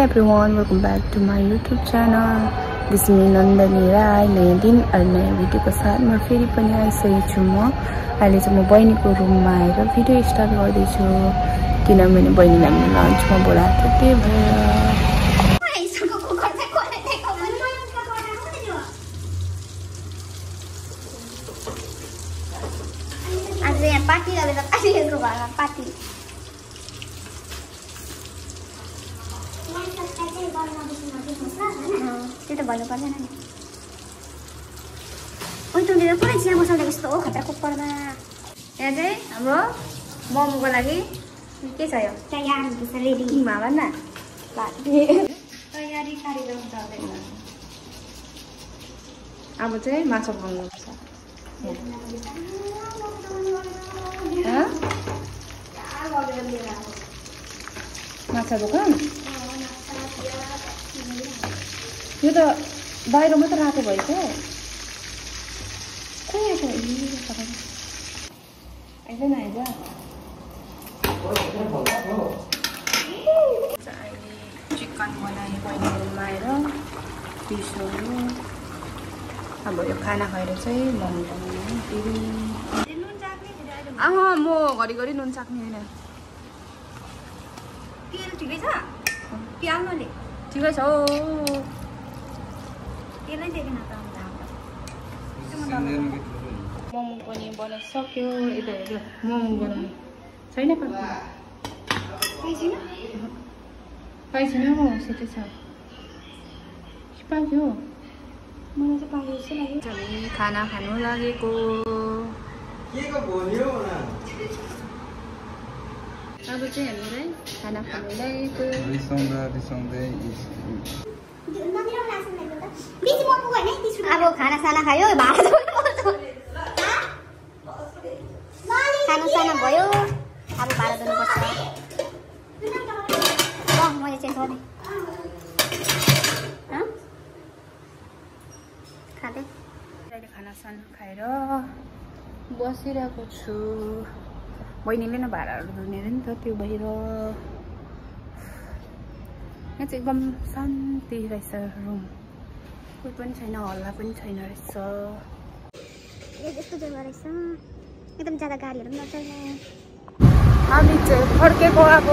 everyone, welcome back to my YouTube channel. This is me Nandani Rai. नयाँ दिन और नयाँ भिडियोको साथमा फेरि पनि आइसकेको छु म। अहिले चाहिँ म बहिनीको रुममा आएर भिडियो स्टार्ट गर्दैछु किनभने बहिनीलाई म लन्चमा बोलाएको थिएँ त्यही भएर। आज यहाँ पार्टी गरेर कालिएको घरमा पार्टी त्यो त भन्नु पर्दैन नि। ओइ तुमले त पुरै चिया बसाउँदै यस्तो हो खतरा कुकरमा। यहाँ चाहिँ हाम्रो मोमोको लागि के छ यो? तयारी छ रेडी। किमा भन्न तयारी पारेर जाँदैन। अब चाहिँ माछा बनाउनुपर्छ। माछा दोकान यो त बाहिर मात्र रातो भएको खोइ आइज न आइज चिकन बनाएँ बहिनीहरूमा आएर पिसहरू। अब यो खाना खाएर चाहिँ मोमो बनाउनु फेरि। म घरिघरि नुन चाख्ने होइन। तेल ठिकै छ प्याउनुले ठिकै छ हो। तेलै देखेन त मोमो पनि बनाइसक्यो। यता हेर मोमो बनाउने छैन पाइछिन हो सेतै छ पाइयो। मलाई चाहिँ पाएको जस्तो लाग्यो। हामी खाना खानु लागेको। अब चाहिँ हामीलाई खाना खानु लागेको। अब खाना साना खायो भाडा खाना साना भयो अब भाडा दिनुपर्छ। मैले चेन्ज गर्ने खाँदै अहिले खाना साना खाएर बसिरहेको छु। बहिनीले नै भाँडाहरू धुने अरे नि त त्यो भएर। यहाँ चाहिँ एकदम शान्ति रहेछ रुम। कोही पनि छैन हल्ला पनि छैन रहेछ। यस्तो जग्गा रहेछ एकदम ज्यादा गाडीहरू पनि नचल्ने। हामी चाहिँ फर्केको अब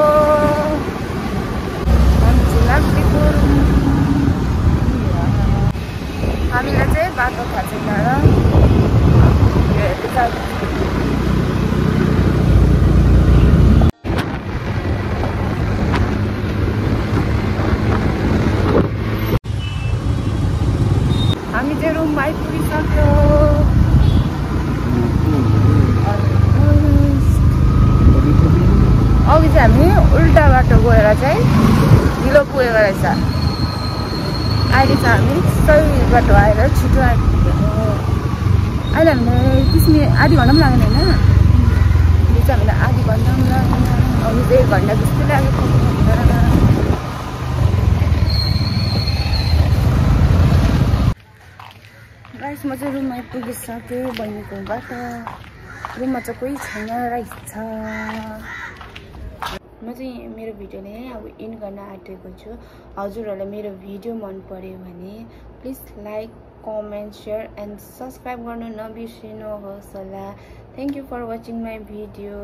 हामीलाई चाहिँ बाटो थाहा छैन र हामी चाहिँ रुममा आइपुगिसक्यो। अघि चाहिँ हामी उल्टा बाटो गएर चाहिँ ढिलो पुगेको रहेछ। अहिले चाहिँ हामी सही बाटो आएर छिटो आइपुगेको। अहिले हामीलाई 30 मिनट आधी घन्टा पनि लाग्ने होइन। यो चाहिँ हामीलाई आधी घन्टा पनि लाग्दैन। अघि चाहिँ 1 घन्टा जस्तो लागेको। गाइस म चाहिँ रुममा आइपुगिसकेँ बहिनीकोबाट। रुममा चाहिँ कोही छैन रहेछ। म चाहिँ मेरो भिडियोले अब इन गर्न आँटेको छु। हजुरहरूलाई मेरो भिडियो मन पर्यो भने please like comment share and subscribe गर्नु नबिर्सिनुहोस् होला। Thank you for watching my video.